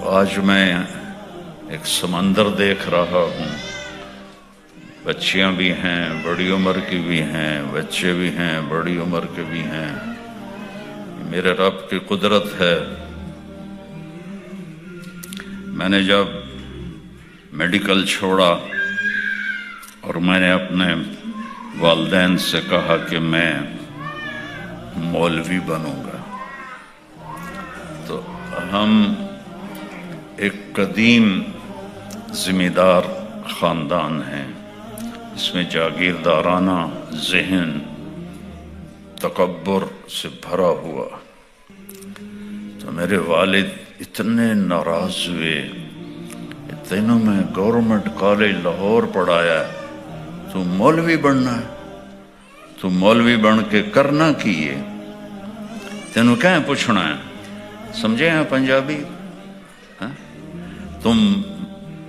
آج میں ایک سمندر دیکھ رہا ہوں، بچیاں بھی ہیں، بڑی عمر کی بھی ہیں، بچے بھی ہیں، بڑی عمر کے بھی ہیں۔ میرے رب کی قدرت ہے۔ میں نے جب میڈیکل چھوڑا اور میں نے اپنے والدین سے کہا کہ میں مولوی بنوں گا، تو ہم ایک قدیم ذمہ دار خاندان ہیں، اس میں جاگیردارانہ ذہن تکبر سے بھرا ہوا۔ تو میرے والد اتنے ناراض ہوئے، تینوں میں گورنمنٹ کالج لاہور پڑھایا، تو مولوی بننا ہے، تو مولوی بن کے کرنا کیے، تینوں کیا پوچھنا ہے؟ سمجھے ہیں پنجابی؟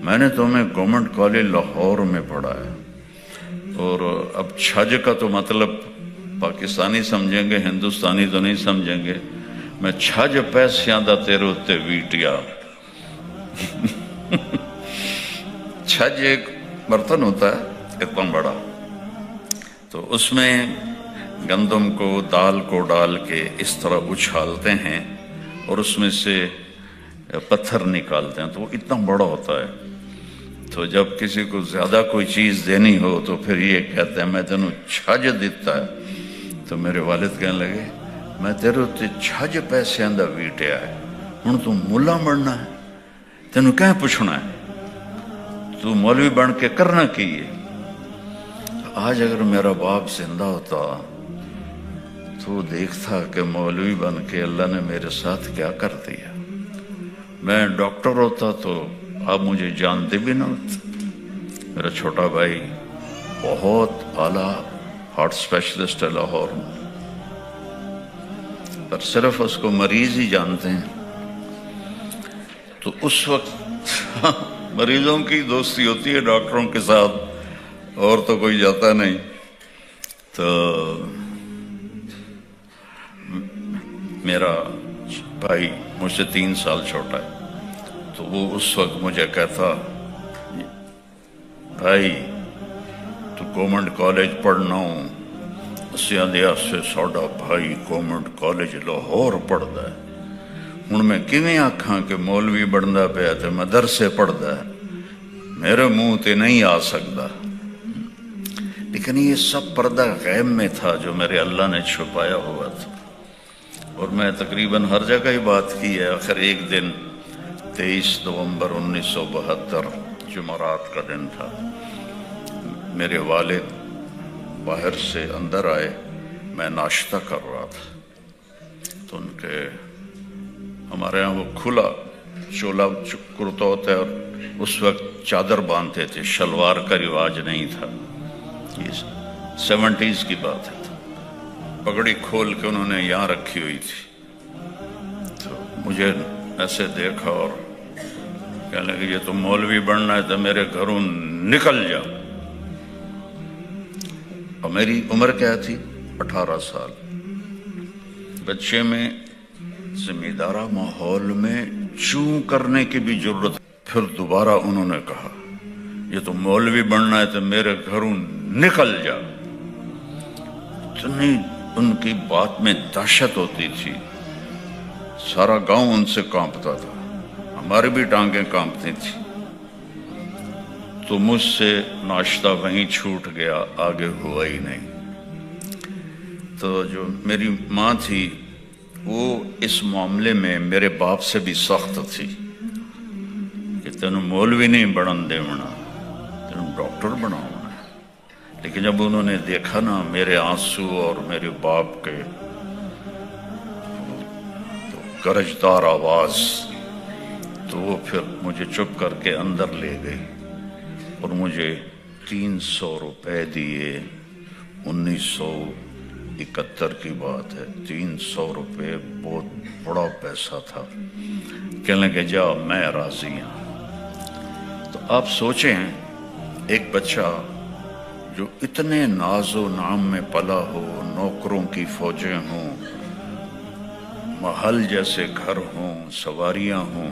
میں نے تمہیں گورنمنٹ کالج لاہور میں پڑھایا، اور اب چھج کا تو مطلب پاکستانی سمجھیں گے، ہندوستانی تو نہیں سمجھیں گے۔ میں چھج پیسیاں دا تیرے اتے ویٹیا۔ چھج ایک برتن ہوتا ہے اتنا بڑا، تو اس میں گندم کو دال کو ڈال کے اس طرح اچھالتے ہیں اور اس میں سے پتھر نکالتے ہیں، تو وہ اتنا بڑا ہوتا ہے۔ تو جب کسی کو زیادہ کوئی چیز دینی ہو تو پھر یہ کہتے ہیں میں تینوں چھج دیتا ہے۔ تو میرے والد کہنے لگے میں تیرے تے چھج پیسے دا ویٹیا ہے، ہوں تو ملا بننا ہے، تینوں کیا پوچھنا ہے؟ تو مولوی بن کے کرنا کیے۔ آج اگر میرا باپ زندہ ہوتا تو دیکھتا کہ مولوی بن کے اللہ نے میرے ساتھ کیا کر دیا۔ میں ڈاکٹر ہوتا تو آپ مجھے جانتے بھی نہ ہوتے۔ میرا چھوٹا بھائی بہت اعلیٰ ہارٹ اسپیشلسٹ ہے لاہور میں، پر صرف اس کو مریض ہی جانتے ہیں۔ تو اس وقت مریضوں کی دوستی ہوتی ہے ڈاکٹروں کے ساتھ، اور تو کوئی جاتا نہیں۔ تو میرا بھائی مجھ سے 3 سال چھوٹا ہے، تو وہ اس وقت مجھے کہتا بھائی تو گورنمنٹ کالج پڑھنا ہوں، اسے آدھیا سے ساڑا بھائی گورنمنٹ کالج لاہور پڑھتا ہے، ہوں میں کیویں آکھاں کہ مولوی بننا پیا تے مدرسے پڑھتا ہے، میرے منہ تے نہیں آ سکتا۔ لیکن یہ سب پردہ غیب میں تھا جو میرے اللہ نے چھپایا ہوا تھا، اور میں تقریباً ہر جگہ ہی بات کی ہے۔ آخر ایک دن 23 نومبر 1972 جمعرات کا دن تھا، میرے والد باہر سے اندر آئے، میں ناشتہ کر رہا تھا، تو ان کے ہمارے ہاں وہ کھلا چولا کرتا ہوتا ہے، اور اس وقت چادر باندھتے تھے، شلوار کا رواج نہیں تھا، یہ 70s کی بات ہے۔ پگڑی کھول کے انہوں نے یہاں رکھی ہوئی تھی، تو مجھے ایسے دیکھا اور کہنے لگے یہ تو مولوی بننا ہے تو میرے گھروں نکل جا۔ اور میری عمر کیا تھی؟ 18 سال۔ بچے میں ذمہ دارہ ماحول میں چوں کرنے کی بھی ضرورت۔ پھر دوبارہ انہوں نے کہا یہ تو مولوی بننا ہے تو میرے گھروں نکل جا۔ اتنی ان کی بات میں دہشت ہوتی تھی، سارا گاؤں ان سے کانپتا تھا، ہماری بھی ٹانگیں کانپتی تھی۔ تو مجھ سے ناشتہ وہیں چھوٹ گیا، آگے ہوا ہی نہیں۔ تو جو میری ماں تھی وہ اس معاملے میں میرے باپ سے بھی سخت تھی کہ تینوں مولوی نہیں بنن دیونا، تینوں ڈاکٹر بناؤنا۔ لیکن جب انہوں نے دیکھا نا میرے آنسو اور میرے باپ کے تو گرجدار آواز، تو وہ پھر مجھے چپ کر کے اندر لے گئی اور مجھے 300 روپے دیے۔ 1971 کی بات ہے، 300 روپے بہت بڑا پیسہ تھا۔ کہنے لگے جا میں راضی ہوں۔ تو آپ سوچیں ایک بچہ جو اتنے ناز و نام میں پلا ہو، نوکروں کی فوجیں ہوں، محل جیسے گھر ہوں، سواریاں ہوں،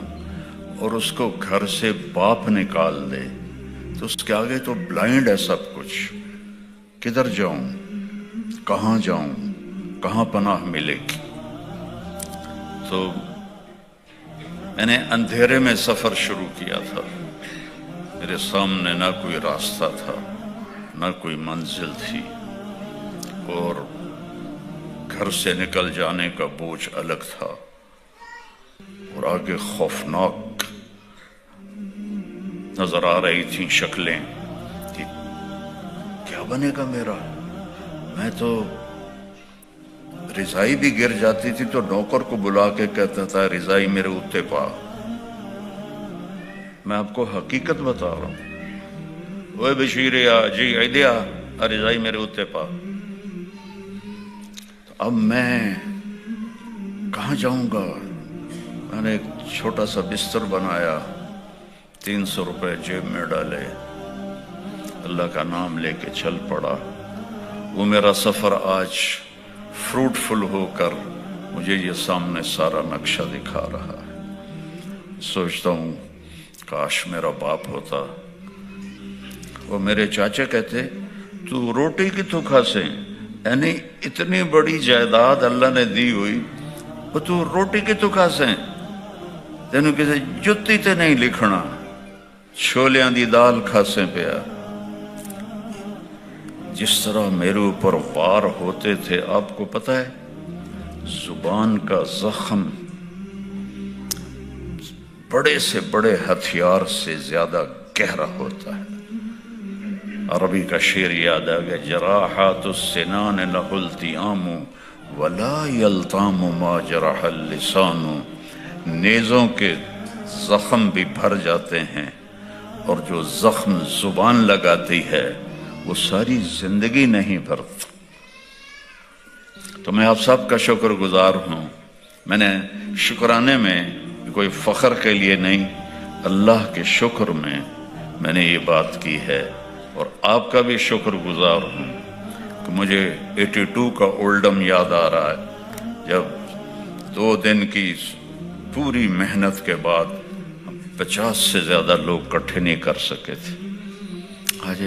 اور اس کو گھر سے باپ نکال دے تو اس کے آگے تو بلائنڈ ہے سب کچھ. کدھر جاؤں، کہاں جاؤں، کہاں پناہ ملے گی؟ تو میں نے اندھیرے میں سفر شروع کیا تھا. میرے سامنے نہ کوئی راستہ تھا، نہ کوئی منزل تھی، اور گھر سے نکل جانے کا بوجھ الگ تھا، اور آگے خوفناک نظر آ رہی تھیں شکلیں کہ کیا بنے گا میرا. میں تو رضائی بھی گر جاتی تھی تو نوکر کو بلا کے کہتا تھا رضائی میرے اوتے پا. میں آپ کو حقیقت بتا رہا ہوں. اوے بشیریا جی ایدیا رضائی میرے اوتے پا. اب میں کہاں جاؤں گا؟ میں نے ایک چھوٹا سا بستر بنایا، 300 روپے جیب میں ڈالے، اللہ کا نام لے کے چل پڑا. وہ میرا سفر آج فروٹفل ہو کر مجھے یہ سامنے سارا نقشہ دکھا رہا ہے. سوچتا ہوں کاش میرا باپ ہوتا. وہ میرے چاچا کہتے تو روٹی کی تو کھاسے، یعنی اتنی بڑی جائیداد اللہ نے دی ہوئی وہ تو روٹی کی تو کھاسے، تینوں کسی جتی تے نہیں لکھنا، چھولیاں دی دال کھاسے پیا. جس طرح میرے اوپر وار ہوتے تھے، آپ کو پتہ ہے زبان کا زخم بڑے سے بڑے ہتھیار سے زیادہ گہرا ہوتا ہے. عربی کا شعر یاد آ گیا، جراحات السنان لہ التیام ولا یلتام ما جرح اللسان. نیزوں کے زخم بھی بھر جاتے ہیں، اور جو زخم زبان لگاتی ہے وہ ساری زندگی نہیں بھرتا. تو میں آپ سب کا شکر گزار ہوں. میں نے شکرانے میں کوئی فخر کے لیے نہیں، اللہ کے شکر میں نے یہ بات کی ہے، اور آپ کا بھی شکر گزار ہوں کہ مجھے 82 کا اولڈم یاد آ رہا ہے، جب 2 دن کی پوری محنت کے بعد 50 سے زیادہ لوگ اکٹھے نہیں کر سکے تھے. آج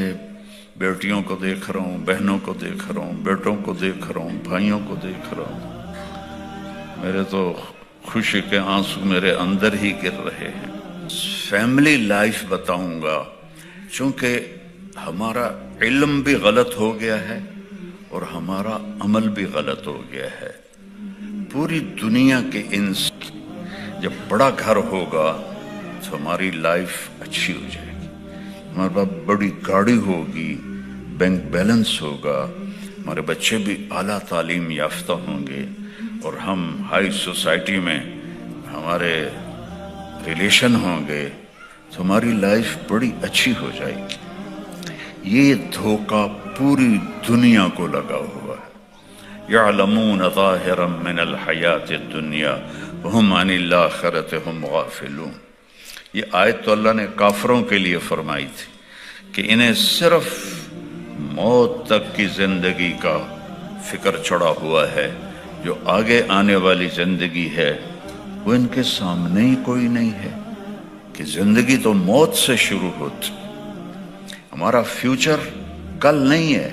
بیٹیوں کو دیکھ رہا ہوں، بہنوں کو دیکھ رہا ہوں، بیٹوں کو دیکھ رہا ہوں، بھائیوں کو دیکھ رہا ہوں. میرے تو خوشی کے آنسو میرے اندر ہی گر رہے ہیں. فیملی لائف بتاؤں گا، چونکہ ہمارا علم بھی غلط ہو گیا ہے اور ہمارا عمل بھی غلط ہو گیا ہے. پوری دنیا کے انسان جب بڑا گھر ہوگا تو ہماری لائف اچھی ہو جائے گی، ہمارے پاس بڑی گاڑی ہوگی، بینک بیلنس ہوگا، ہمارے بچے بھی اعلیٰ تعلیم یافتہ ہوں گے، اور ہم ہائی سوسائٹی میں ہمارے ریلیشن ہوں گے، تو ہماری لائف بڑی اچھی ہو جائے گی. یہ دھوکہ پوری دنیا کو لگا ہوا ہے. یعلمون ظاہرا من الحیات الدنیا وہم عن الآخرۃ ہم غافلون. یہ آیت تو اللہ نے کافروں کے لیے فرمائی تھی کہ انہیں صرف موت تک کی زندگی کا فکر چڑھا ہوا ہے، جو آگے آنے والی زندگی ہے وہ ان کے سامنے ہی کوئی نہیں ہے، کہ زندگی تو موت سے شروع ہوتی. ہمارا فیوچر کل نہیں ہے،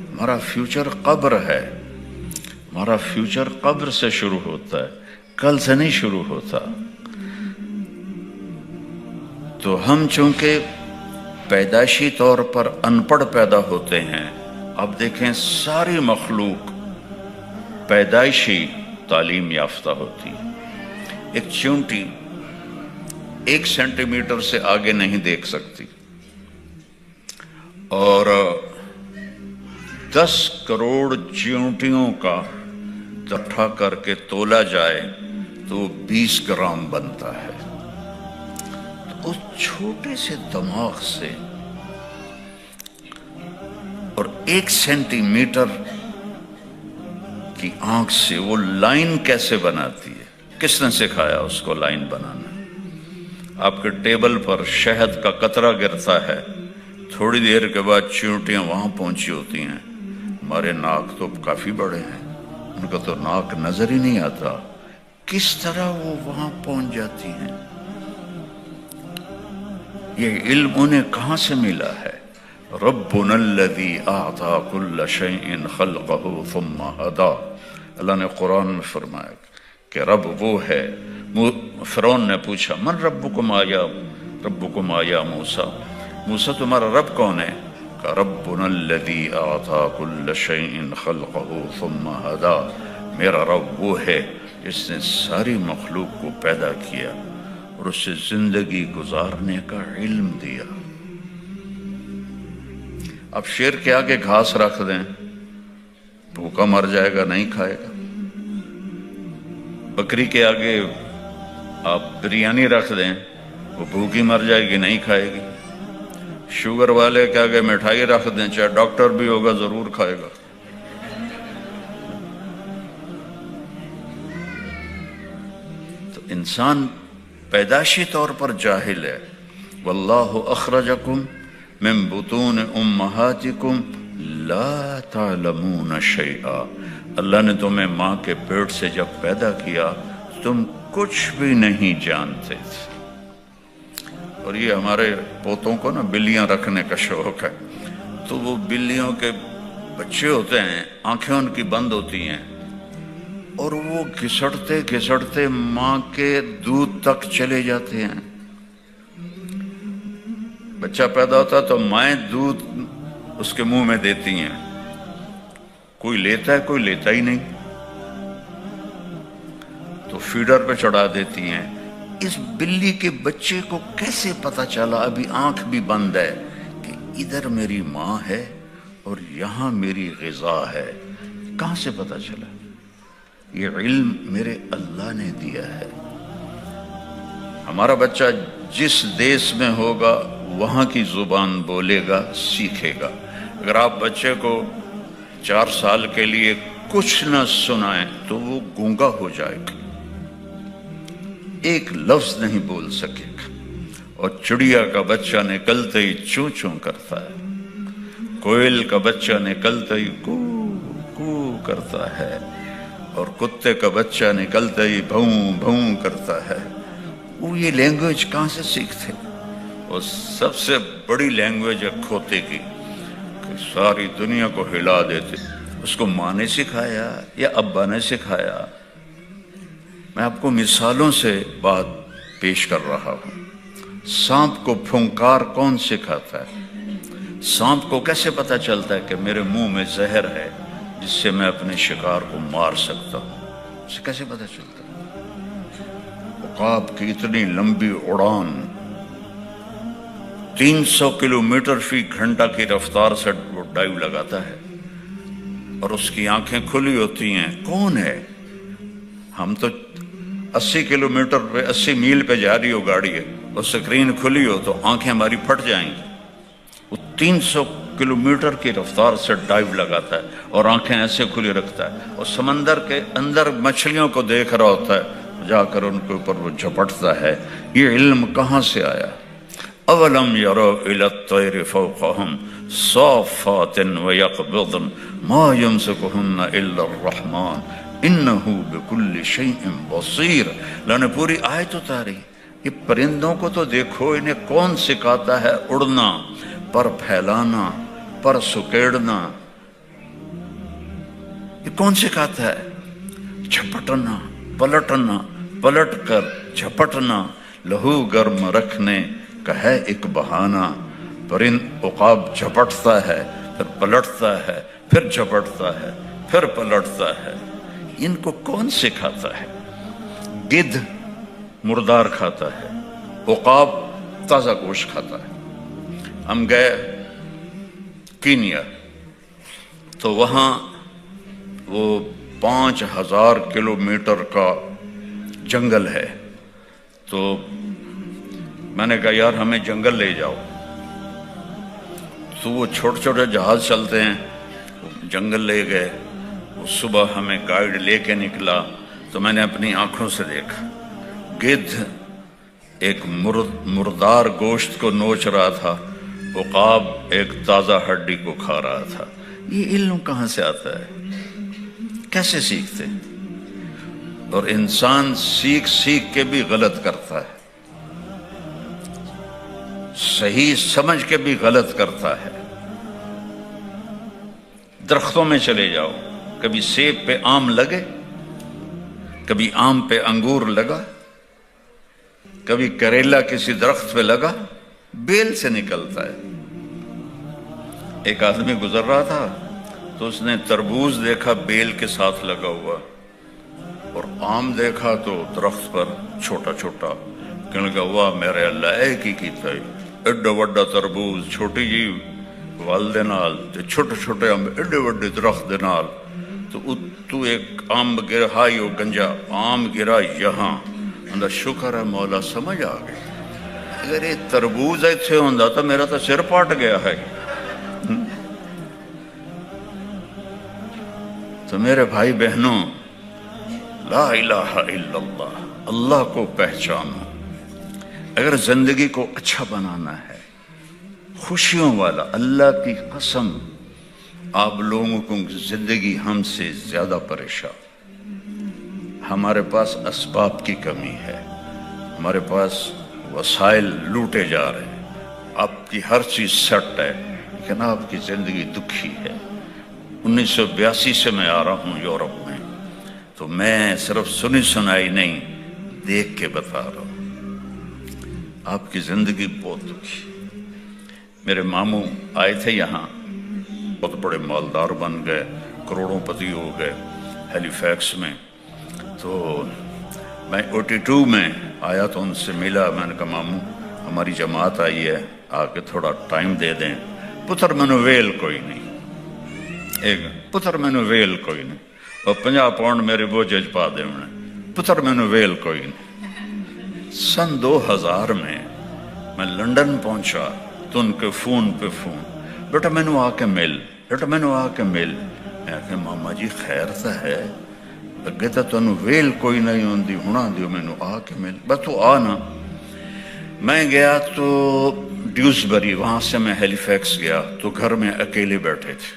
ہمارا فیوچر قبر ہے. ہمارا فیوچر قبر سے شروع ہوتا ہے، کل سے نہیں شروع ہوتا. تو ہم چونکہ پیدائشی طور پر ان پڑھ پیدا ہوتے ہیں، اب دیکھیں ساری مخلوق پیدائشی تعلیم یافتہ ہوتی ہے. ایک چونٹی 1 سینٹی میٹر سے آگے نہیں دیکھ سکتی، اور 10 کروڑ چیونٹیوں کا اکٹھا کر کے تولا جائے تو 20 گرام بنتا ہے. تو اس چھوٹے سے دماغ سے اور 1 سینٹی میٹر کی آنکھ سے وہ لائن کیسے بناتی ہے؟ کس نے سکھایا اس کو لائن بنانا؟ آپ کے ٹیبل پر شہد کا قطرہ گرتا ہے، تھوڑی دیر کے بعد چیونٹیاں وہاں پہنچی ہوتی ہیں. ہمارے ناک تو کافی بڑے ہیں، ان کا تو ناک نظر ہی نہیں آتا، کس طرح وہ وہاں پہنچ جاتی ہیں. یہ علم انہیں کہاں سے ملا ہے؟ ربنا الذی اعطى كل شيء خلقه ثم هدى، اللہ نے قرآن میں فرمایا کہ رب وہ ہے۔ فرعون نے پوچھا من ربکم یا موسیٰ، موسیٰ تمہارا رب کون ہے؟ کہ ربنا الذی اعطى كل شيء خلقه ثم هدى، میرا رب وہ ہے جس نے ساری مخلوق کو پیدا کیا اور اسے زندگی گزارنے کا علم دیا۔ اب شیر کے آگے گھاس رکھ دیں، بھوکا مر جائے گا، نہیں کھائے گا۔ بکری کے آگے آپ بریانی رکھ دیں، وہ بھوکی مر جائے گی، نہیں کھائے گی۔ شوگر والے کے آگے مٹھائی رکھ دیں، چاہے ڈاکٹر بھی ہوگا ضرور کھائے گا۔ تو انسان پیدائشی طور پر جاہل ہے۔ واللہ اخرجکم من بطون امہاتکم لا تعلمون شیئا، اللہ نے تمہیں ماں کے پیٹ سے جب پیدا کیا تم کچھ بھی نہیں جانتے تھے۔ اور یہ ہمارے پوتوں کو نا بلیاں رکھنے کا شوق ہے، تو وہ بلیوں کے بچے ہوتے ہیں، آنکھیں ان کی بند ہوتی ہیں اور وہ گھسٹتے گھسٹتے ماں کے دودھ تک چلے جاتے ہیں۔ بچہ پیدا ہوتا تو مائیں دودھ اس کے منہ میں دیتی ہیں، کوئی لیتا ہے کوئی لیتا ہی نہیں، تو فیڈر پہ چڑھا دیتی ہیں۔ اس بلی کے بچے کو کیسے پتا چلا، ابھی آنکھ بھی بند ہے، کہ ادھر میری ماں ہے اور یہاں میری غذا ہے؟ کہاں سے پتا چلا؟ یہ علم میرے اللہ نے دیا ہے۔ ہمارا بچہ جس دیس میں ہوگا وہاں کی زبان بولے گا، سیکھے گا۔ اگر آپ بچے کو 4 سال کے لیے کچھ نہ سنائیں تو وہ گونگا ہو جائے گا، ایک لفظ نہیں بول سکے گا۔ اور چڑیا کا بچہ نکلتے ہی چوں چوں کرتا ہے، کوئل کا بچہ نکلتے ہی کو کو کرتا ہے، اور کتے کا بچہ نکلتے ہی بھوں بھوں کرتا ہے۔ وہ یہ لینگویج کہاں سے سیکھتے؟ اور سب سے بڑی لینگویج ہے کھوتے کی، کہ ساری دنیا کو ہلا دیتے۔ اس کو ماں نے سکھایا یا ابا نے سکھایا؟ میں آپ کو مثالوں سے بات پیش کر رہا ہوں۔ سانپ کو پھنکار کون سکھاتا ہے؟ سانپ کو کیسے پتا چلتا ہے کہ میرے منہ میں زہر ہے جس سے میں اپنے شکار کو مار سکتا ہوں؟ اسے کیسے پتا چلتا ہے؟ عقاب کی اتنی لمبی اڑان، 300 کلومیٹر فی گھنٹہ کی رفتار سے وہ ڈائیو لگاتا ہے اور اس کی آنکھیں کھلی ہوتی ہیں۔ کون ہے؟ ہم تو 80 کلومیٹر پہ 80 میل پہ جا رہی ہو گاڑی ہے اور سکرین کھلی ہو تو آنکھیں ہماری پھٹ جائیں گی۔ وہ 300 کلومیٹر کی رفتار سے ڈائیو لگاتا ہے اور آنکھیں ایسے کھلی رکھتا ہے، اور سمندر کے اندر مچھلیوں کو دیکھ رہا ہوتا ہے، جا کر ان کے اوپر وہ جھپٹتا ہے۔ یہ علم کہاں سے آیا؟ اولم یروا الی الطیر فوقہم صافات ویقبضن ما یمسکہن الا الرحمن انہ بکل شیء بصیر۔ اللہ نے پوری آیت اتاری، یہ پرندوں کو تو دیکھو، انہیں کون سکھاتا ہے اڑنا، پر پھیلانا، پر سکیڑنا؟ یہ کون سکھاتا ہے؟ جھپٹنا، پلٹنا، پلٹ کر جھپٹنا، لہو گرم رکھنے کا ہے ایک بہانہ۔ پرند عقاب جھپٹتا ہے، پھر پلٹتا ہے، پھر جھپٹتا ہے، پھر پلٹتا ہے۔ ان کو کون سکھاتا ہے؟ گدھ مردار کھاتا ہے، عقاب تازہ گوشت کھاتا ہے۔ ہم گئے کینیا تو وہاں وہ 5000 کلومیٹر کا جنگل ہے، تو میں نے کہا یار ہمیں جنگل لے جاؤ، تو وہ چھوٹے چھوٹے جہاز چلتے ہیں، جنگل لے گئے۔ صبح ہمیں گائیڈ لے کے نکلا تو میں نے اپنی آنکھوں سے دیکھا گدھ ایک مردار گوشت کو نوچ رہا تھا، عقاب ایک تازہ ہڈی کو کھا رہا تھا۔ یہ علم کہاں سے آتا ہے؟ کیسے سیکھتے؟ اور انسان سیکھ سیکھ کے بھی غلط کرتا ہے۔ صحیح سمجھ کے بھی غلط کرتا ہے۔ درختوں میں چلے جاؤ، کبھی سیب پہ آم لگے، کبھی آم پہ انگور لگا، کبھی کریلا کسی درخت پہ لگا، بیل سے نکلتا ہے۔ ایک آدمی گزر رہا تھا تو اس نے تربوز دیکھا بیل کے ساتھ لگا ہوا، اور آم دیکھا تو درخت پر چھوٹا چھوٹا، کہنے لگا واہ میرے اللہ ایک ہی کیتا ہے، ایڈا وڈا تربوز چھوٹی جی وال دے نال تے چھوٹے چھوٹے آم ایڈے وڈے درخت دے نال، تو ایک آم گرا ہائی او گنجا آم گرا یہاں، اندر شکر ہے مولا سمجھ آ گئی، اگر یہ تربوز ایتھے ہوندا تو میرا تو سر پاٹ گیا ہے۔ تو میرے بھائی بہنوں، لا الہ الا اللہ، اللہ کو پہچانو۔ اگر زندگی کو اچھا بنانا ہے، خوشیوں والا، اللہ کی قسم آپ لوگوں کو زندگی ہم سے زیادہ پریشان، ہمارے پاس اسباب کی کمی ہے، ہمارے پاس وسائل لوٹے جا رہے ہیں، آپ کی ہر چیز سیٹ ہے، لیکن آپ کی زندگی دکھی ہے۔ 1982 سے میں آ رہا ہوں یورپ میں، تو میں صرف سنی سنائی نہیں، دیکھ کے بتا رہا ہوں، آپ کی زندگی بہت دکھی۔ میرے ماموں آئے تھے یہاں، بہت بڑے مالدار بن گئے، کروڑوں پتی ہو گئے ہیلی فیکس میں، تو میں 82 میں آیا تو ان سے ملا، میں نے کہا ماموں ہماری جماعت آئی ہے، آ کے تھوڑا ٹائم دے دیں۔ پتر مینو ویل کوئی نہیں، ایک پتر مینو ویل کوئی نہیں، اور 50 پاؤنڈ میرے بوجھ پا دے پتر مینو ویل کوئی نہیں۔ سن 2000 میں لنڈن پہنچا تو ان کے فون پہ فون، بیٹا مینو آ کے مل، بیٹا مینو آ کے مل۔ میں کہ ماما جی خیر تو ہے، اگے تو تنوں ویل کوئی نہیں ہوندی، ہونا دیو مینو آ کے مل، بس تو آ نا۔ میں گیا تو ڈیوزبری، وہاں سے میں ہیلی فیکس گیا تو گھر میں اکیلے بیٹھے تھے،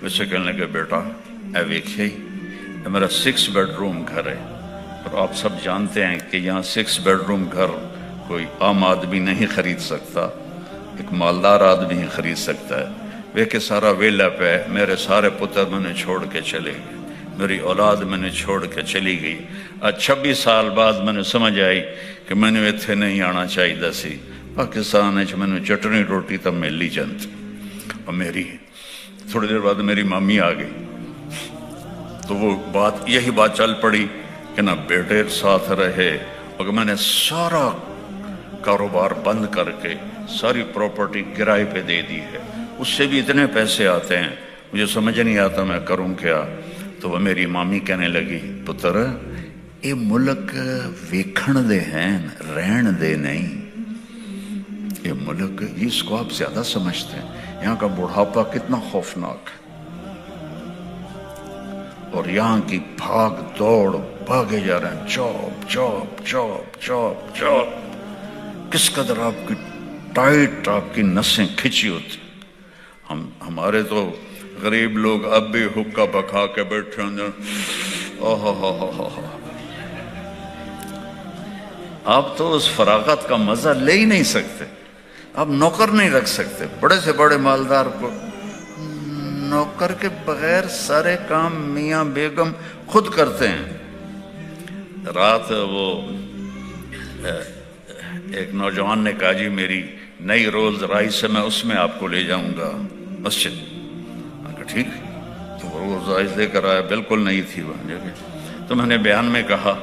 ویسے کہنے لگے بیٹا اے ویکھے یہ میرا 6 بیڈ روم گھر ہے، اور آپ سب جانتے ہیں کہ یہاں 6 بیڈ روم گھر کوئی عام آدمی نہیں خرید سکتا، ایک مالدار آدمی ہی خرید سکتا ہے۔ وہ کہ سارا ویلا پہ میرے سارے پتر میں نے چھوڑ کے چلے گئے، میری اولاد میں نے چھوڑ کے چلی گئی۔ 26 سال بعد میں نے سمجھ آئی کہ میں نے اتنے نہیں آنا چاہیے سی، پاکستان میں نے چٹنی روٹی تو مل ہی جانتی۔ اور میری تھوڑی دیر بعد میری مامی آ گئی، تو وہ یہی بات چل پڑی کہ نہ بیٹے ساتھ رہے، اور میں نے سارا کاروبار بند کر کے ساری پراپرٹی کرائے پہ دے دی ہے، اس سے بھی اتنے پیسے آتے ہیں، مجھے سمجھ نہیں آتا میں کروں کیا۔ تو وہ میری مامی کہنے لگی پتر یہ ملک ویکھن دے ہیں، رہن دے نہیں، یہ ملک اس کو آپ زیادہ سمجھتے ہیں، یہاں کا بڑھاپا کتنا خوفناک ہے، اور یہاں کی بھاگ دوڑ، بھاگے جا رہے ہیں، job job job job job, کس قدر آپ کی ٹائٹ آپ کی نسیں کھچی ہوتی۔ ہمارے تو غریب لوگ اب بھی حکا پکا کے بیٹھے ہیں، آپ تو اس فراغت کا مزہ لے ہی نہیں سکتے، آپ نوکر نہیں رکھ سکتے، بڑے سے بڑے مالدار کو نوکر کے بغیر سارے کام میاں بیگم خود کرتے ہیں۔ رات وہ ایک نوجوان نے کہا جی میری نئی رولز رائس ہے، میں اس میں آپ کو لے جاؤں گا مسجد۔ میں کہا ٹھیک، تو وہ رولز رائس لے کر آیا، بالکل نہیں تھی وہ جگہ۔ تو میں نے بیان میں کہا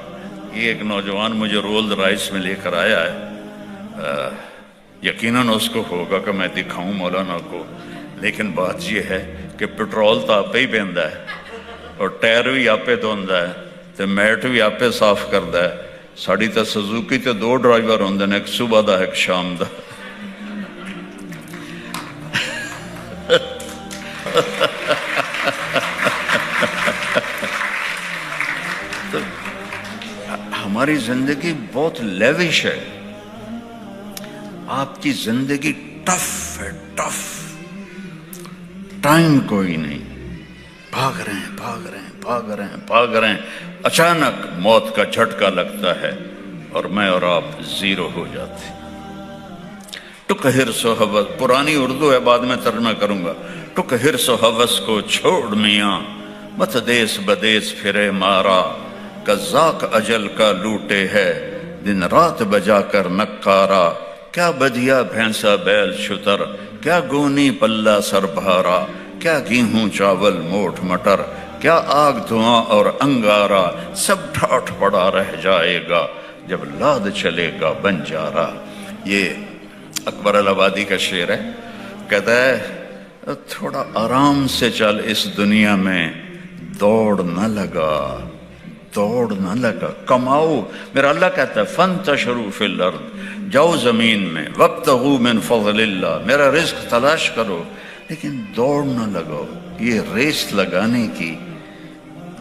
یہ ایک نوجوان مجھے رولز رائس میں لے کر آیا ہے، یقیناً اس کو ہوگا کہ میں دکھاؤں مولانا کو، لیکن بات یہ ہے کہ پٹرول تو آپ ہی پیندا ہے، اور ٹائر بھی آپ دھوندا ہے، تو میٹ بھی آپ صاف کردا ہے۔ ساڑی تو سزوکی تے 2 ڈرائیور ہوندے نے، ایک صبح دا ایک شام دا۔ تو ہماری زندگی بہت لیوش ہے، آپ کی زندگی ٹف ہے، ٹف، ٹائم کوئی نہیں، بھاگ رہے ہیں بھاگ رہے ہیں بھاگ رہے ہیں بھاگ رہے ہیں، اچانک موت کا جھٹکا لگتا ہے اور میں اور آپ زیرو ہو جاتے۔ ٹک ہرس و حوث، پرانی اردو ہے بعد میں ترجمہ کروں گا، ٹک ہرس و حوث کو چھوڑ میاں، مت دیس بدیس پھرے مارا، قزاق اجل کا لوٹے ہے دن رات بجا کر نکارا، کیا بدیا بھینسا بیل شتر، کیا گونی پلہ سر بھارا، کیا گیہوں چاول موٹ مٹر، کیا آگ دھواں اور انگارا، سب ٹھاٹھ پڑا رہ جائے گا جب لاد چلے گا بنجارا۔ یہ اکبر الآبادی کا شعر ہے، کہتا ہے تھوڑا آرام سے چل اس دنیا میں، دوڑ نہ لگا، دوڑ نہ لگا، کماؤ، میرا اللہ کہتا ہے فانتشروا فی الارض، جاؤ زمین میں، وابتغوا من فضل اللہ، میرا رزق تلاش کرو، لیکن دوڑ نہ لگاؤ۔ یہ ریس لگانے کی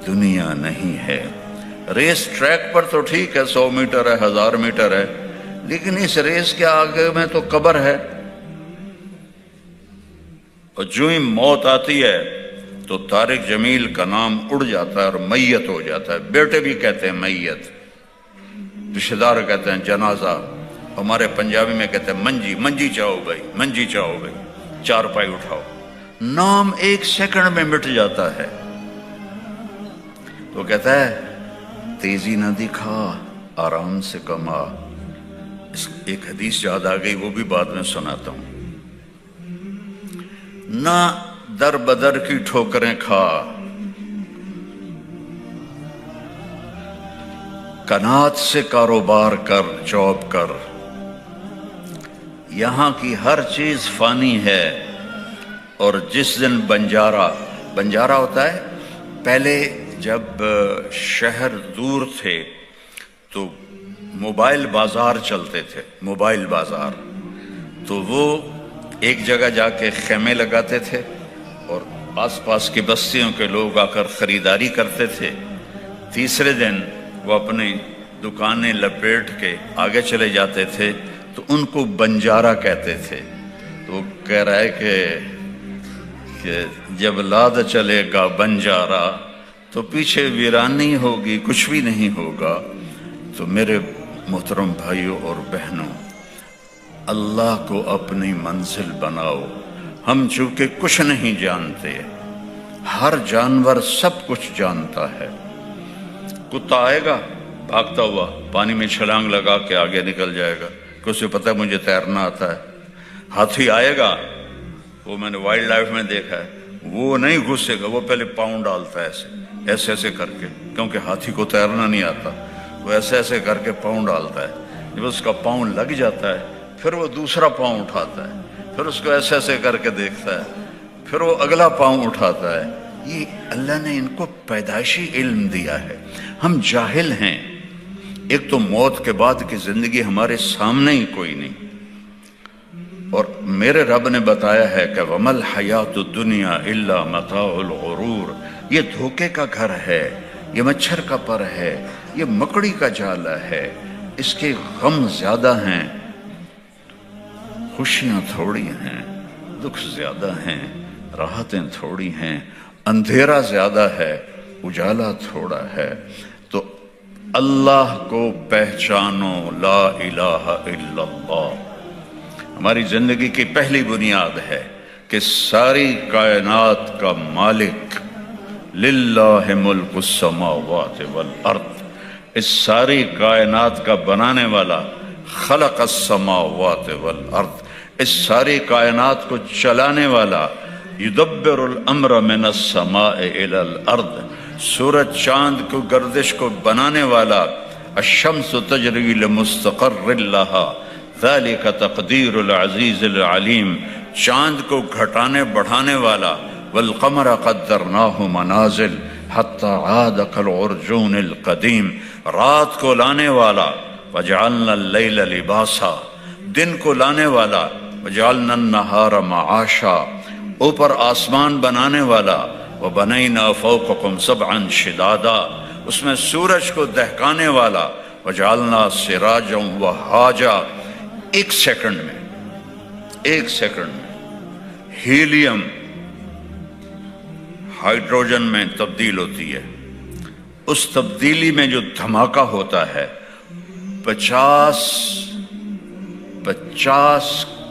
دنیا نہیں ہے۔ ریس ٹریک پر تو ٹھیک ہے، 100 میٹر ہے، 1000 میٹر ہے، لیکن اس ریس کے آگے میں تو قبر ہے، اور جو ہی موت آتی ہے تو طارق جمیل کا نام اڑ جاتا ہے اور میت ہو جاتا ہے۔ بیٹے بھی کہتے ہیں میت، رشتہ دار کہتے ہیں جنازہ، ہمارے پنجابی میں کہتے ہیں منجی، منجی چاہو بھائی، منجی چاہو بھائی، چار پائی اٹھاؤ، نام 1 سیکنڈ میں مٹ جاتا ہے۔ تو کہتا ہے تیزی نہ دکھا، آرام سے کما۔ ایک حدیث یاد آ گئی، وہ بھی بعد میں سناتا ہوں۔ نہ در بدر کی ٹھوکریں کھا، کنات سے کاروبار کر، جاب کر، یہاں کی ہر چیز فانی ہے، اور جس دن بنجارہ ہوتا ہے، پہلے جب شہر دور تھے تو موبائل بازار چلتے تھے، موبائل بازار، تو وہ ایک جگہ جا کے خیمے لگاتے تھے اور آس پاس کی بستیوں کے لوگ آ کر خریداری کرتے تھے۔ تیسرے دن وہ اپنی دکانیں لپیٹ کے آگے چلے جاتے تھے، تو ان کو بنجارہ کہتے تھے۔ تو وہ کہہ رہا ہے کہ جب لاد چلے گا بنجارہ تو پیچھے ویرانی ہوگی، کچھ بھی نہیں ہوگا۔ تو میرے محترم بھائیوں اور بہنوں، اللہ کو اپنی منزل بناؤ۔ ہم چونکہ کچھ نہیں جانتے، ہر جانور سب کچھ جانتا ہے۔ کتا آئے گا بھاگتا ہوا، پانی میں چھلانگ لگا کے آگے نکل جائے گا، کہ اسے پتہ ہے مجھے تیرنا آتا ہے۔ ہاتھی آئے گا، وہ میں نے وائلڈ لائف میں دیکھا ہے، وہ نہیں گھسے گا، وہ پہلے پاؤں ڈالتا ہے ایسے ایسے کر کے، کیونکہ ہاتھی کو تیرنا نہیں آتا، وہ ایسے ایسے کر کے پاؤں ڈالتا ہے۔ جب اس کا پاؤں لگ جاتا ہے پھر وہ دوسرا پاؤں اٹھاتا ہے، پھر اس کو ایسے ایسے کر کے دیکھتا ہے، پھر وہ اگلا پاؤں اٹھاتا ہے۔ یہ اللہ نے ان کو پیدائشی علم دیا ہے، ہم جاہل ہیں۔ ایک تو موت کے بعد کی زندگی ہمارے سامنے ہی کوئی نہیں، اور میرے رب نے بتایا ہے کہ وَمَا الْحَيَاةُ الدُّنْيَا إِلَّا مَتَاعُ الْغُرُورِ، یہ دھوکے کا گھر ہے، یہ مچھر کا پر ہے، یہ مکڑی کا جالا ہے، اس کے غم زیادہ ہیں، خوشیاں تھوڑی ہیں، دکھ زیادہ ہیں، راحتیں تھوڑی ہیں، اندھیرا زیادہ ہے، اجالا تھوڑا ہے۔ تو اللہ کو پہچانو، لا الہ الا اللہ ہماری زندگی کی پہلی بنیاد ہے کہ ساری کائنات کا مالک، للہ ملک السماوات والارض، اس ساری کائنات کا بنانے والا، خلق السماوات والارض، اس ساری کائنات کو چلانے والا، یدبر الامر من السماء الى الارض، سورج چاند کو گردش کو بنانے والا، الشمس تجری لمستقر لها ذالک تقدیر العزیز العلیم، چاند کو گھٹانے بڑھانے والا، والقمر قدرناہ منازل حتی عاد کالعرجون القدیم، رات کو لانے والا، وجعلنا اللیل لباسا، دن کو لانے والا، وجعلنا النہار معاشا، اوپر آسمان بنانے والا، وبنینا فوقکم سبعا شدادا، اس میں سورج کو دہکانے والا، وجعلنا سراجا وہاجا۔ ایک سیکنڈ میں ہیلیم ہائیڈروجن میں تبدیل ہوتی ہے، اس تبدیلی میں جو دھماکہ ہوتا ہے 50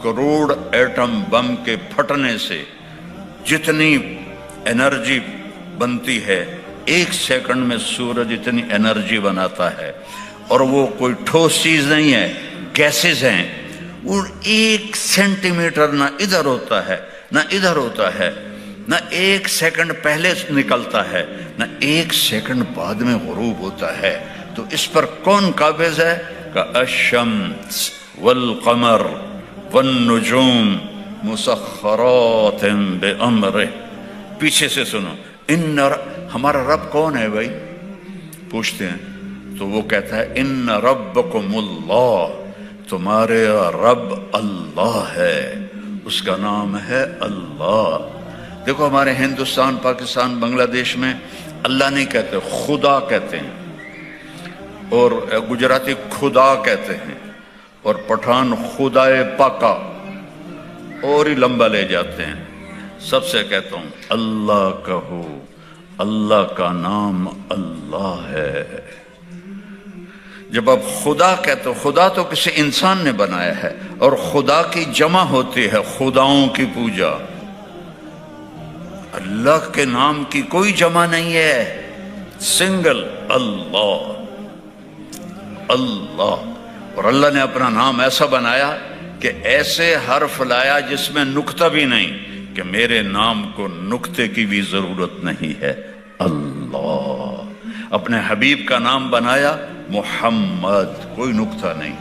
کروڑ ایٹم بم کے پھٹنے سے جتنی انرجی بنتی ہے، 1 سیکنڈ میں سورج اتنی انرجی بناتا ہے، اور وہ کوئی ٹھوس چیز نہیں ہے، گیسز ہیں۔ وہ 1 سینٹی میٹر نہ ادھر ہوتا ہے نہ ادھر ہوتا ہے، نہ 1 سیکنڈ پہلے نکلتا ہے نہ 1 سیکنڈ بعد میں غروب ہوتا ہے۔ تو اس پر کون قابض ہے؟ کہ الشمس والقمر والنجوم مسخرات بامرہ۔ پیچھے سے سنو، ہمارا رب کون ہے بھائی؟ پوچھتے ہیں تو وہ کہتا ہے ان ربکم اللہ، تمہارے رب اللہ ہے، اس کا نام ہے اللہ۔ دیکھو ہمارے ہندوستان، پاکستان، بنگلہ دیش میں اللہ نہیں کہتے، خدا کہتے ہیں، اور گجراتی خدا کہتے ہیں، اور پٹھان خدائے پاکا، اور ہی لمبا لے جاتے ہیں۔ سب سے کہتا ہوں اللہ کہو، اللہ کا نام اللہ ہے۔ جب آپ خدا کہتے ہو، خدا تو کسی انسان نے بنایا ہے، اور خدا کی جمع ہوتی ہے خداؤں کی پوجا۔ اللہ کے نام کی کوئی جمع نہیں ہے، سنگل اللہ، اللہ۔ اور اللہ نے اپنا نام ایسا بنایا کہ ایسے حرف لایا جس میں نقطہ بھی نہیں، کہ میرے نام کو نقطے کی بھی ضرورت نہیں ہے، اللہ۔ اپنے حبیب کا نام بنایا محمد، کوئی نقطہ نہیں۔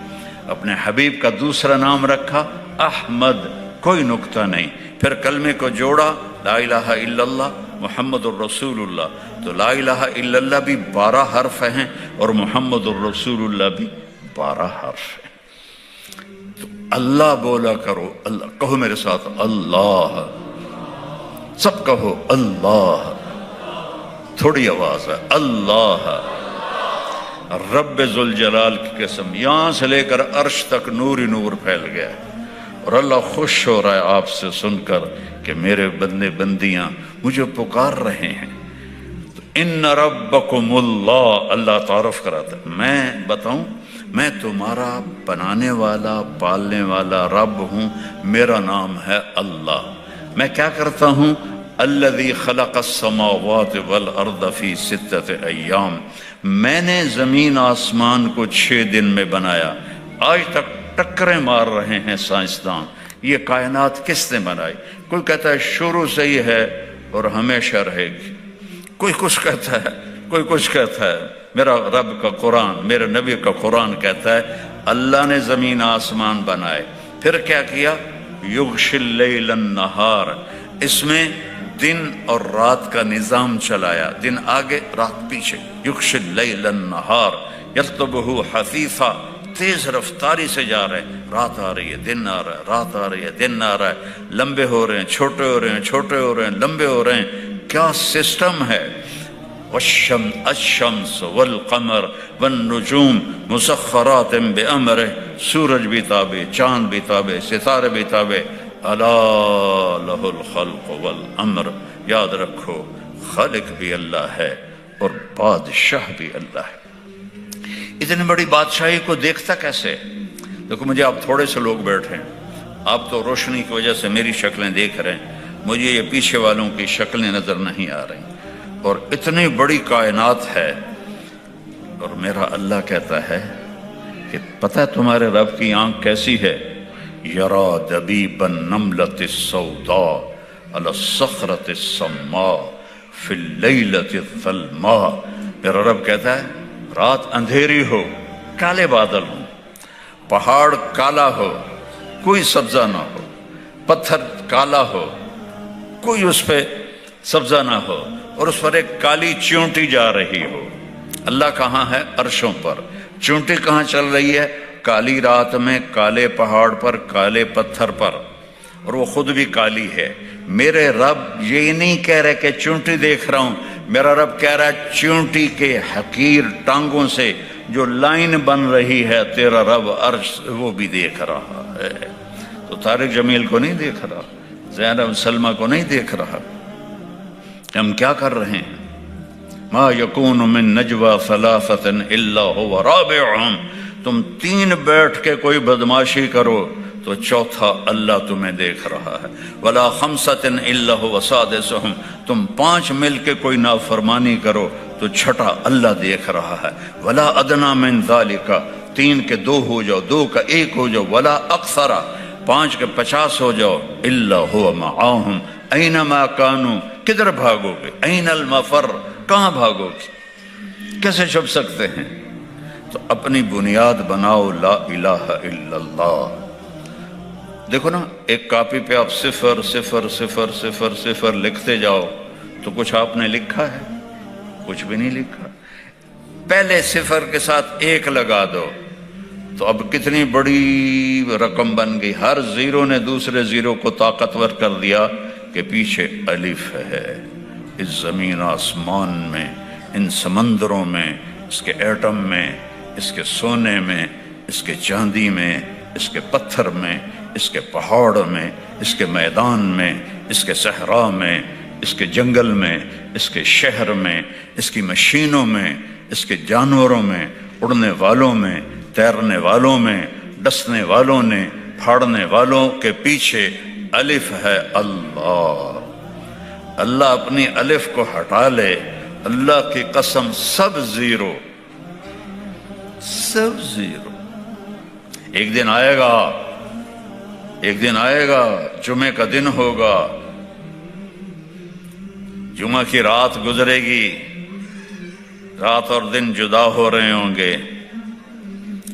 اپنے حبیب کا دوسرا نام رکھا احمد، کوئی نقطہ نہیں۔ پھر کلمے کو جوڑا، لا الہ الا اللہ محمد الرسول اللہ، تو لا الہ الا اللہ بھی 12 حرف ہیں، اور محمد الرسول اللہ بھی 12 حرف ہیں۔ تو اللہ بولا کرو، اللہ کہو میرے ساتھ، اللہ، سب کہو اللہ، تھوڑی آواز ہے، اللہ۔ رب ذوالجلال کی قسم، یہاں سے لے کر عرش تک نور ہی نور پھیل گیا ہے، اور اللہ خوش ہو رہا ہے آپ سے سن کر کہ میرے بندے بندیاں مجھے پکار رہے ہیں۔ تو ان ربکم اللہ، اللہ تعارف کراتا ہے، میں بتاؤں، میں تمہارا بنانے والا، پالنے والا رب ہوں، میرا نام ہے اللہ۔ میں کیا کرتا ہوں؟ الذی خلق السماوات والارض فی 6 ایام، میں نے زمین آسمان کو 6 دن میں بنایا۔ آج تک ٹکریں مار رہے ہیں سائنسدان، یہ کائنات کس نے بنائی؟ کوئی کہتا ہے شروع سے ہی ہے اور ہمیشہ رہے گی، کوئی کچھ کہتا ہے، کوئی کچھ کہتا ہے۔ میرا رب کا قرآن، میرے نبی کا قرآن کہتا ہے اللہ نے زمین آسمان بنائے، پھر کیا کیا؟ یغشی اللیل النہار، اس میں دن اور رات کا نظام چلایا، دن آگے رات پیچھے۔ یغشی اللیل النہار یطلبہ حثیثا، تیز رفتاری سے جا رہے ہیں، رات آ رہی ہے دن آ رہا ہے، رات آ رہی ہے دن آ رہا ہے، لمبے ہو رہے ہیں چھوٹے ہو رہے ہیں، چھوٹے ہو رہے ہیں لمبے ہو رہے ہیں۔ کیا سسٹم ہے! الشمس والقمر والنجوم مسخرات بامرہ، سورج بھی تابع، چاند بھی تابع، ستارے بھی تابع۔ الا لہ الخلق والامر، یاد رکھو خالق بھی اللہ ہے اور بادشاہ بھی اللہ ہے۔ اتنی بڑی بادشاہی کو دیکھتا کیسے؟ دیکھو مجھے آپ تھوڑے سے لوگ بیٹھے ہیں، آپ تو روشنی کی وجہ سے میری شکلیں دیکھ رہے ہیں، مجھے یہ پیچھے والوں کی شکلیں نظر نہیں آ رہی، اور اتنی بڑی کائنات ہے، اور میرا اللہ کہتا ہے کہ پتہ ہے تمہارے رب کی آنکھ کیسی ہے؟ یرا دبیب النملۃ السوداء علی الصخرۃ السماء فی اللیلۃ الظلماء۔ میرا رب کہتا ہے رات اندھیری ہو، کالے بادل ہوں، پہاڑ کالا ہو، کوئی سبزہ نہ ہو، پتھر کالا ہو، کوئی اس پہ سبزہ نہ ہو، اور اس پر ایک کالی چیونٹی جا رہی ہو۔ اللہ کہاں ہے؟ عرشوں پر۔ چیونٹی کہاں چل رہی ہے؟ کالی رات میں، کالے پہاڑ پر، کالے پتھر پر، اور وہ خود بھی کالی ہے۔ میرے رب یہ نہیں کہہ رہے کہ چیونٹی دیکھ رہا ہوں، میرا رب کہہ رہا ہے چیونٹی کے حقیر ٹانگوں سے جو لائن بن رہی ہے تیرا رب عرش وہ بھی دیکھ رہا ہے۔ تو طارق جمیل کو نہیں دیکھ رہا، زینب سلمہ کو نہیں دیکھ رہا؟ ہم کیا کر رہے ہیں؟ ما یکون من نجوى ثلاثة الا هو رابعهم، تم 3 بیٹھ کے کوئی بدماشی کرو تو چوتھا اللہ تمہیں دیکھ رہا ہے۔ ولا خمسۃ الا هو سادسهم، تم 5 مل کے کوئی نافرمانی کرو تو چھٹا اللہ دیکھ رہا ہے۔ ولا ادنی من ذالک، 3 کے 2 ہو جاؤ، 2 کا 1 ہو جاؤ، ولا اکثر، 5 کے 50 ہو جاؤ، الا هو معاہم اینما کانوا، کدھر بھاگو گے؟ این المفر، کہاں بھاگو گے؟ کیسے چھپ سکتے ہیں؟ تو اپنی بنیاد بناؤ لا الہ الا اللہ۔ دیکھو نا، ایک کاپی پہ آپ 0 0 0 0 0 لکھتے جاؤ تو کچھ آپ نے لکھا ہے؟ کچھ بھی نہیں لکھا۔ پہلے 0 کے ساتھ 1 لگا دو تو اب کتنی بڑی رقم بن گئی۔ ہر 0 نے دوسرے 0 کو طاقتور کر دیا کہ پیچھے الف ہے۔ اس زمین آسمان میں، ان سمندروں میں، اس کے ایٹم میں، اس کے سونے میں، اس کے چاندی میں، اس کے پتھر میں، اس کے پہاڑ میں، اس کے میدان میں، اس کے صحرا میں، اس کے جنگل میں، اس کے شہر میں، اس کی مشینوں میں، اس کے جانوروں میں، اڑنے والوں میں، تیرنے والوں میں، ڈسنے والوں نے، پھاڑنے والوں کے پیچھے الف ہے اللہ۔ اللہ اپنی الف کو ہٹا لے، اللہ کی قسم سب 0، سب 0۔ ایک دن آئے گا، ایک دن آئے گا، جمعے کا دن ہوگا، جمعہ کی رات گزرے گی، رات اور دن جدا ہو رہے ہوں گے،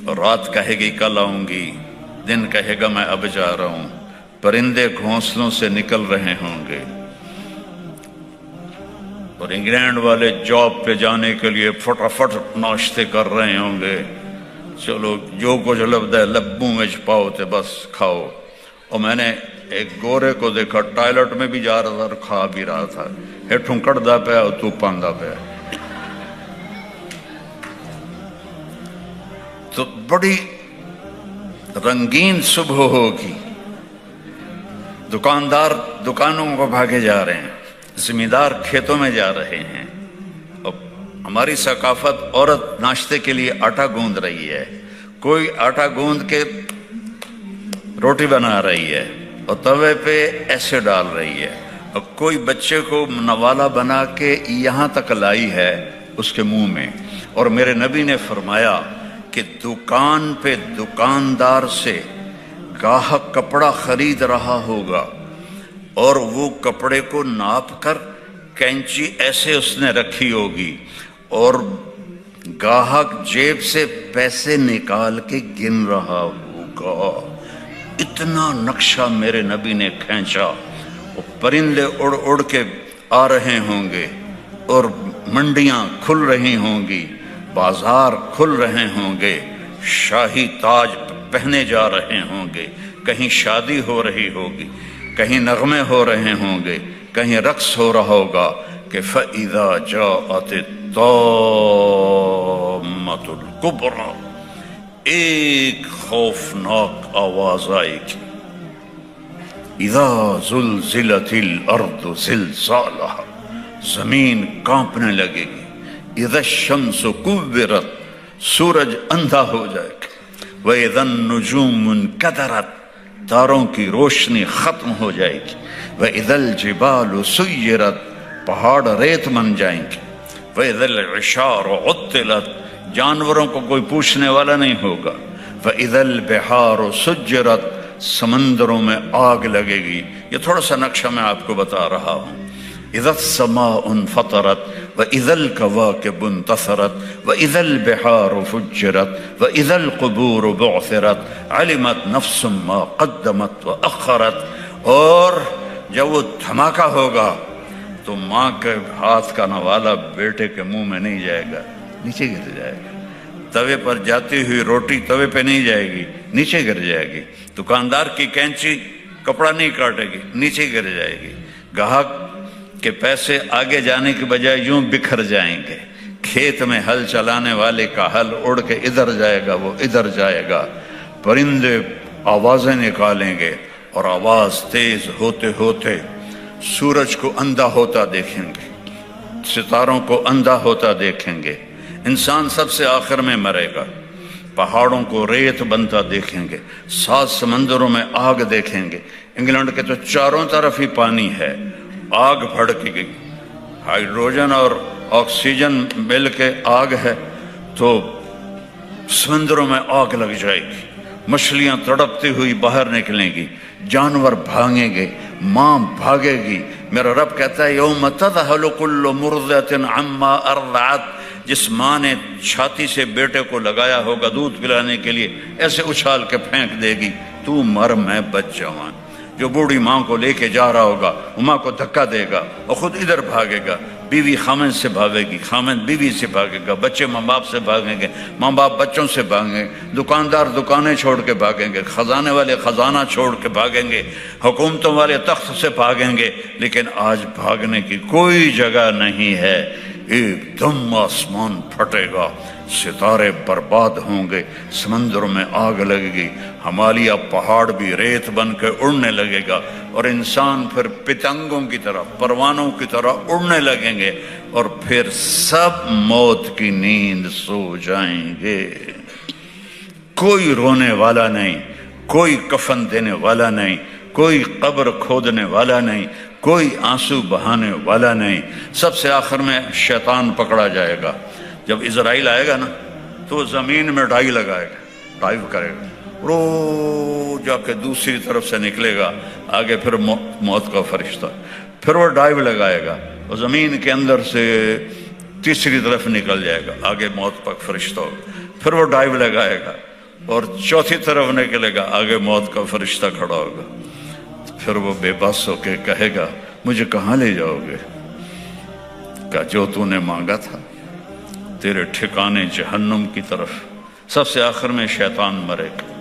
اور رات کہے گی کل آؤں گی، دن کہے گا میں اب جا رہا ہوں، پرندے گھونسلوں سے نکل رہے ہوں گے، اور انگلینڈ والے جاب پہ جانے کے لیے فٹافٹ ناشتے کر رہے ہوں گے، چلو جو کچھ لبدا ہے لبوں میں چھپاؤ تے بس کھاؤ۔ اور میں نے ایک گورے کو دیکھا ٹائلٹ میں بھی جا رہا تھا اور کھا بھی رہا تھا، ہیٹھوں کڑدا پیا اور تو پاندا پیا۔ تو بڑی رنگین صبح ہوگی، دکاندار دکانوں کو بھاگے جا رہے ہیں، زمیندار کھیتوں میں جا رہے ہیں، اور ہماری ثقافت عورت ناشتے کے لیے آٹا گوندھ رہی ہے، کوئی آٹا گوندھ کے روٹی بنا رہی ہے اور توے پہ ایسے ڈال رہی ہے، اور کوئی بچے کو نوالا بنا کے یہاں تک لائی ہے اس کے منہ میں۔ اور میرے نبی نے فرمایا کہ دکان پہ دکاندار سے گاہک کپڑا خرید رہا ہوگا اور وہ کپڑے کو ناپ کر کینچی ایسے اس نے رکھی ہوگی، اور گاہک جیب سے پیسے نکال کے گن رہا ہوگا۔ اتنا نقشہ میرے نبی نے کھینچا، اور پرندے اڑ اڑ کے آ رہے ہوں گے، اور منڈیاں کھل رہی ہوں گی، بازار کھل رہے ہوں گے، شاہی تاج پہنے جا رہے ہوں گے، کہیں شادی ہو رہی ہوگی، کہیں نغمے ہو رہے ہوں گے، کہیں رقص ہو رہا ہوگا کہ فَإِذَا جَاءَتِ الطَّامَّةُ الْكُبْرَى، ایک خوفناک آواز آئے گی، اذا زلزلت الارض زلزالها، زمین کانپنے لگے گی، اذا الشمس کورت، سورج اندھا ہو جائے گا، واذا النجوم انکدرت، تاروں کی روشنی ختم ہو جائے گی، واذا الجبال سیرت، پہاڑ ریت بن جائیں گے، واذا العشار عطلت، جانوروں کو کوئی پوچھنے والا نہیں ہوگا، وَإِذَا الْبِحَارُ سُجِّرَتْ، سمندروں میں آگ لگے گی۔ یہ تھوڑا سا نقشہ میں آپ کو بتا رہا ہوں۔ اِذَا السَّمَاءُ انْفَطَرَتْ وَإِذَا الْكَوَاكِبُ انْتَثَرَتْ وَإِذَا الْبِحَارُ فُجِّرَتْ وَإِذَا الْقُبُورُ بُعْثِرَتْ عَلِمَتْ نَفْسٌ مَا قَدَّمَتْ وَأَخَّرَتْ، اور جب وہ دھماکہ ہوگا تو ماں کے ہاتھ کا نوالا بیٹے کے منہ میں نہیں جائے گا، نیچے گر جائے گا۔ توے پر جاتی ہوئی روٹی توے پہ نہیں جائے گی، نیچے گر جائے گی۔ دکاندار کی کینچی کپڑا نہیں کاٹے گی، نیچے گر جائے گی۔ گاہک کے پیسے آگے جانے کے بجائے یوں بکھر جائیں گے۔ کھیت میں ہل چلانے والے کا ہل اڑ کے ادھر جائے گا، وہ ادھر جائے گا۔ پرندے آوازیں نکالیں گے، اور آواز تیز ہوتے ہوتے سورج کو اندھا ہوتا دیکھیں گے، ستاروں کو اندھا ہوتا دیکھیں گے۔ انسان سب سے آخر میں مرے گا، پہاڑوں کو ریت بنتا دیکھیں گے، 7 سمندروں میں آگ دیکھیں گے۔ انگلینڈ کے تو چاروں طرف ہی پانی ہے، آگ بھڑک گئی، ہائیڈروجن اور آکسیجن مل کے آگ ہے، تو سمندروں میں آگ لگ جائے گی، مچھلیاں تڑپتی ہوئی باہر نکلیں گی، جانور بھاگیں گے، ماں بھاگے گی۔ میرا رب کہتا ہے یوم تذہل کل مرضعۃ عما ارضعت، جس ماں نے چھاتی سے بیٹے کو لگایا ہوگا دودھ پلانے کے لیے، ایسے اچھال کے پھینک دے گی، تو مر میں بچ جاؤں۔ جو بوڑھی ماں کو لے کے جا رہا ہوگا وہ ماں کو دھکا دے گا اور خود ادھر بھاگے گا، بیوی خامن سے بھاگے گی، خامن بیوی سے بھاگے گا، بچے ماں باپ سے بھاگیں گے، ماں باپ بچوں سے بھاگیں گے، دکاندار دکانیں چھوڑ کے بھاگیں گے، خزانے والے خزانہ چھوڑ کے بھاگیں گے، حکومتوں والے تخت سے بھاگیں گے، لیکن آج بھاگنے کی کوئی جگہ نہیں ہے۔ ایک دم آسمان پھٹے گا، ستارے برباد ہوں گے، سمندروں میں آگ لگے گی، ہمالیہ پہاڑ بھی ریت بن کے اڑنے لگے گا، اور انسان پھر پتنگوں کی طرح، پروانوں کی طرح اڑنے لگیں گے، اور پھر سب موت کی نیند سو جائیں گے۔ کوئی رونے والا نہیں، کوئی کفن دینے والا نہیں، کوئی قبر کھودنے والا نہیں، کوئی آنسو بہانے والا نہیں۔ سب سے آخر میں شیطان پکڑا جائے گا۔ جب اسرائیل آئے گا نا تو زمین میں ڈائی لگائے گا، ڈائیو کرے گا، رو جا کے دوسری طرف سے نکلے گا، آگے پھر موت کا فرشتہ، پھر وہ ڈائیو لگائے گا، وہ زمین کے اندر سے تیسری طرف نکل جائے گا، آگے موت کا فرشتہ ہوگا، پھر وہ ڈائیو لگائے گا اور چوتھی طرف نکلے گا، آگے موت کا فرشتہ کھڑا ہوگا، پھر وہ بے بس ہو کے کہے گا مجھے کہاں لے جاؤ گے؟ کہ جو تو نے مانگا تھا، تیرے ٹھکانے جہنم کی طرف۔ سب سے آخر میں شیطان مرے گا۔